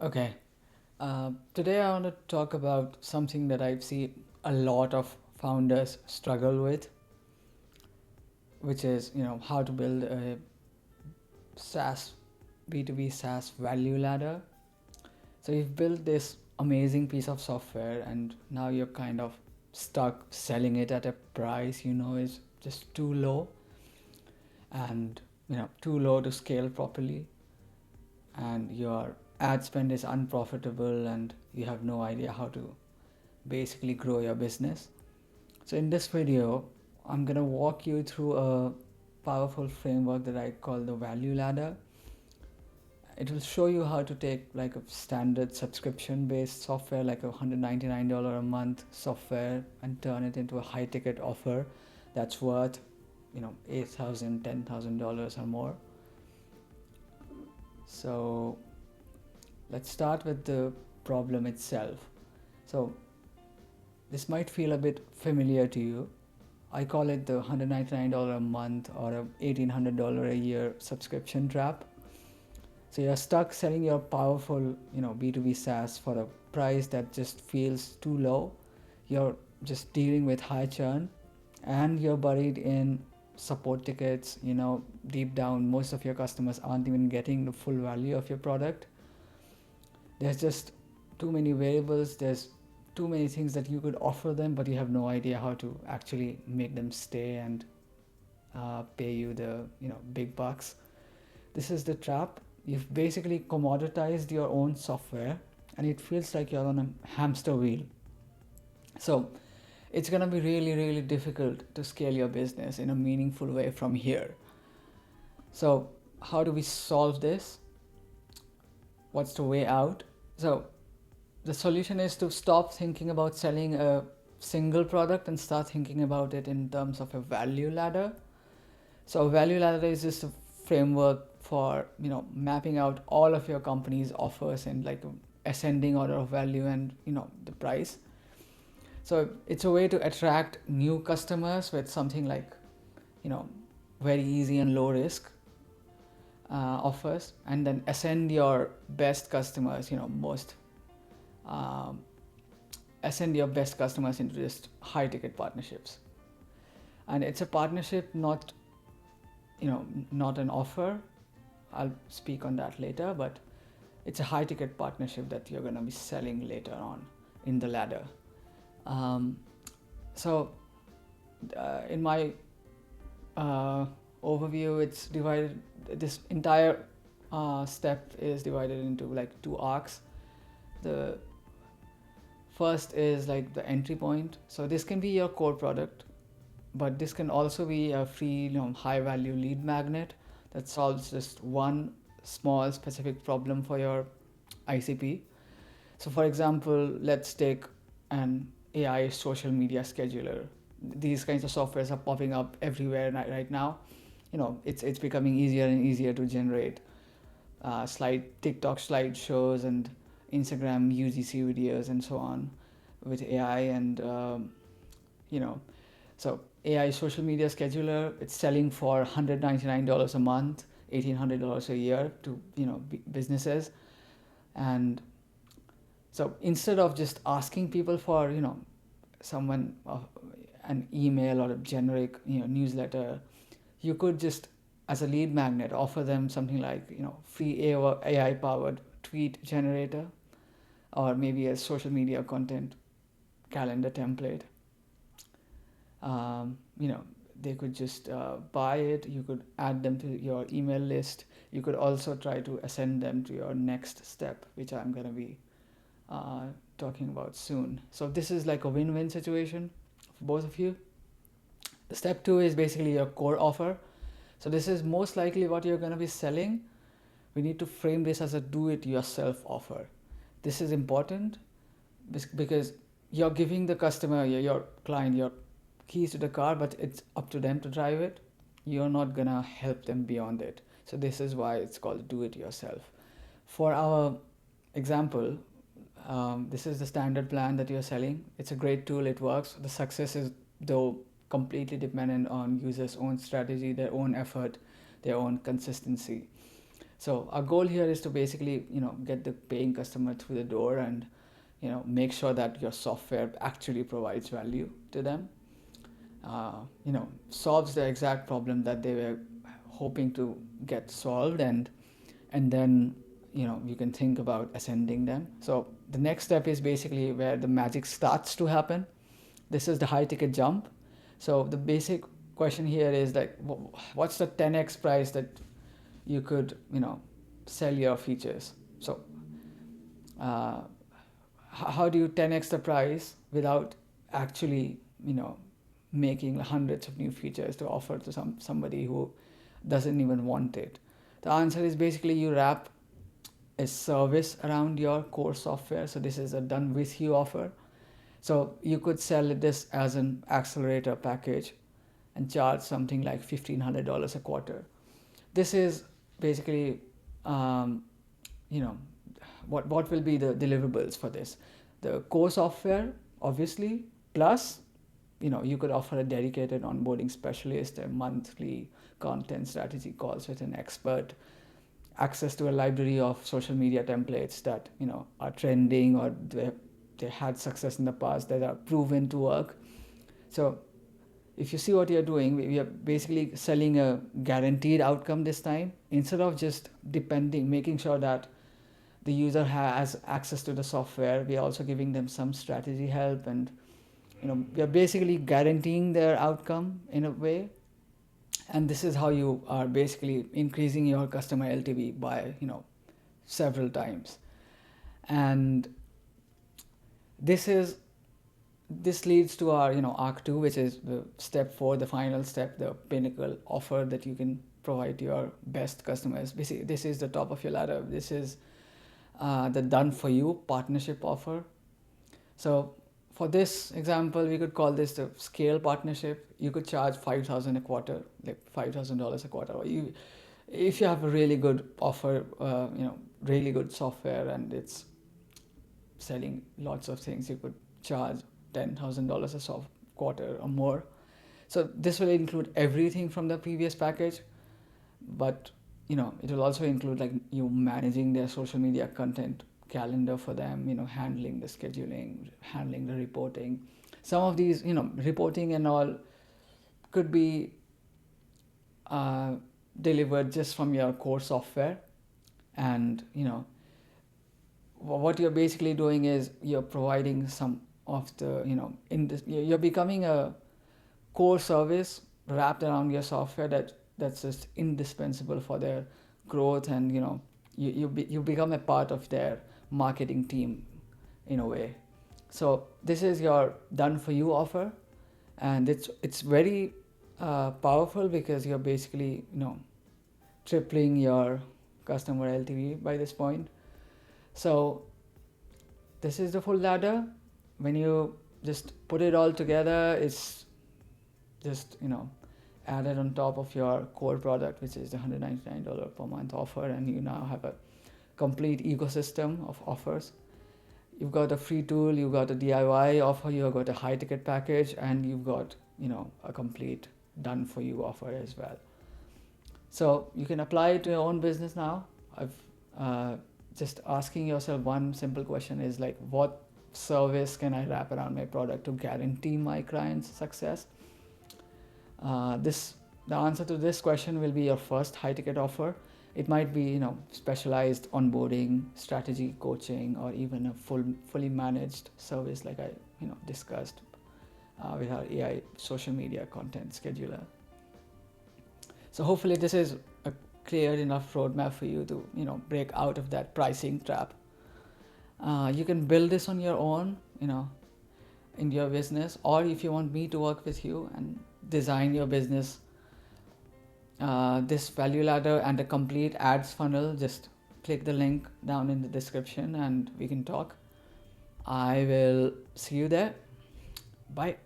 Okay. Today I want to talk about something that I've seen a lot of founders struggle with, which is how to build a SaaS B2B SaaS value ladder. So you've built this amazing piece of software, and now you're kind of stuck selling it at a price is just too low, and too low to scale properly, and your ad spend is unprofitable, and you have no idea how to basically grow your business. So in this video, I'm going to walk you through a powerful framework that I call the value ladder. It will show you how to take like a standard subscription based software, like a $199 a month software, and turn it into a high ticket offer that's worth $8,000, $10,000 or more. So let's start with the problem itself. So this might feel a bit familiar to you. I call it the $199 a month or a $1,800 a year subscription trap. So you're stuck selling your powerful, B2B SaaS for a price that just feels too low. You're just dealing with high churn, and you're buried in support tickets. Deep down, most of your customers aren't even getting the full value of your product. There's just too many variables. There's too many things that you could offer them, but you have no idea how to actually make them stay and pay you the big bucks. This is the trap. You've basically commoditized your own software, and it feels like you're on a hamster wheel. So it's gonna be really, really difficult to scale your business in a meaningful way from here. So how do we solve this? What's the way out? So the solution is to stop thinking about selling a single product and start thinking about it in terms of a value ladder. So a value ladder is just a framework for mapping out all of your company's offers in like ascending order of value and the price. So it's a way to attract new customers with something like you know very easy and low risk offers, and then ascend your best customers, um, ascend your best customers into just high ticket partnerships. And it's a partnership, not an offer. I'll speak on that later, but it's a high ticket partnership that you're going to be selling later on in the ladder. Um, so in my overview, it's divided. This entire step is divided into like two arcs. The first is like the entry point. So this can be your core product, but this can also be a free, high value lead magnet that solves just one small specific problem for your ICP. So for example, let's take an AI social media scheduler. These kinds of softwares are popping up everywhere right now. It's becoming easier and easier to generate TikTok slideshows and Instagram UGC videos and so on with AI. And you know so AI social media scheduler, it's selling for $199 a month, $1,800 a year to businesses. And so instead of just asking people for someone an email or a generic newsletter, you could just, as a lead magnet, offer them something like free AI powered tweet generator, or maybe a social media content calendar template. um, you know they could just buy it. You could add them to your email list. You could also try to ascend them to your next step, which I'm going to be uh, talking about soon. So this is like a win-win situation for both of you. Step two is basically your core offer. So this is most likely what you're going to be selling. We need to frame this as a do-it-yourself offer. This is important because you're giving the customer, your client, your keys to the car, but it's up to them to drive it. You're not gonna help them beyond it. So this is why it's called do it yourself. For our example, this is the standard plan that you're selling. It's a great tool. It works. The success is though completely dependent on users' own strategy, their own effort, their own consistency. So our goal here is to basically, get the paying customer through the door and, make sure that your software actually provides value to them. Solves the exact problem that they were hoping to get solved, and then, you can think about ascending them. So the next step is basically where the magic starts to happen. This is the high ticket jump. So the basic question here is like, what's the 10x price that you could, sell your features? So uh, how do you 10x the price without actually, making hundreds of new features to offer to somebody who doesn't even want it? The answer is basically you wrap a service around your core software. So this is a done with you offer. So you could sell this as an accelerator package and charge something like $1,500 a quarter. This is basically, um, you know, what will be the deliverables for this? The core software, obviously, plus, you could offer a dedicated onboarding specialist, a monthly content strategy calls with an expert, access to a library of social media templates that, are trending or they had success in the past that are proven to work. So if you see what you're doing, we are basically selling a guaranteed outcome this time, instead of just making sure that the user has access to the software. We are also giving them some strategy help, and we are basically guaranteeing their outcome in a way. And this is how you are basically increasing your customer LTV by, several times. And this leads to our, arc 2, which is the step 4, the final step, the pinnacle offer that you can provide to your best customers. Basically, this is the top of your ladder. This is the done for you partnership offer. So for this example, we could call this the scale partnership. You could charge $5,000 a quarter, like $5,000 a quarter. Or if you have a really good offer, really good software, and it's selling lots of things, you could charge $10,000 a quarter or more. So this will include everything from the previous package, but it will also include like you managing their social media content calendar for them, handling the scheduling, handling the reporting. Some of these, reporting and all could be delivered just from your core software. And what you're basically doing is you're providing some of the, you're becoming a core service wrapped around your software that's just indispensable for their growth. And you become a part of their marketing team in a way. So this is your done for you offer, and it's very powerful, because you're basically tripling your customer LTV by this point. So this is the full ladder. When you just put it all together, it's just added on top of your core product, which is the $199 per month offer, and you now have a complete ecosystem of offers. You've got a free tool, you've got a DIY offer, you've got a high ticket package, and you've got a complete done for you offer as well. So you can apply it to your own business now. I've just asking yourself one simple question is like, what service can I wrap around my product to guarantee my client's success? The answer to this question will be your first high ticket offer. It might be specialized onboarding, strategy, coaching, or even a fully managed service like I discussed with our AI social media content scheduler. So hopefully this is a clear enough roadmap for you to break out of that pricing trap. You can build this on your own, in your business, or if you want me to work with you and design your business, this value ladder and a complete ads funnel, just click the link down in the description and we can talk. I will see you there. Bye.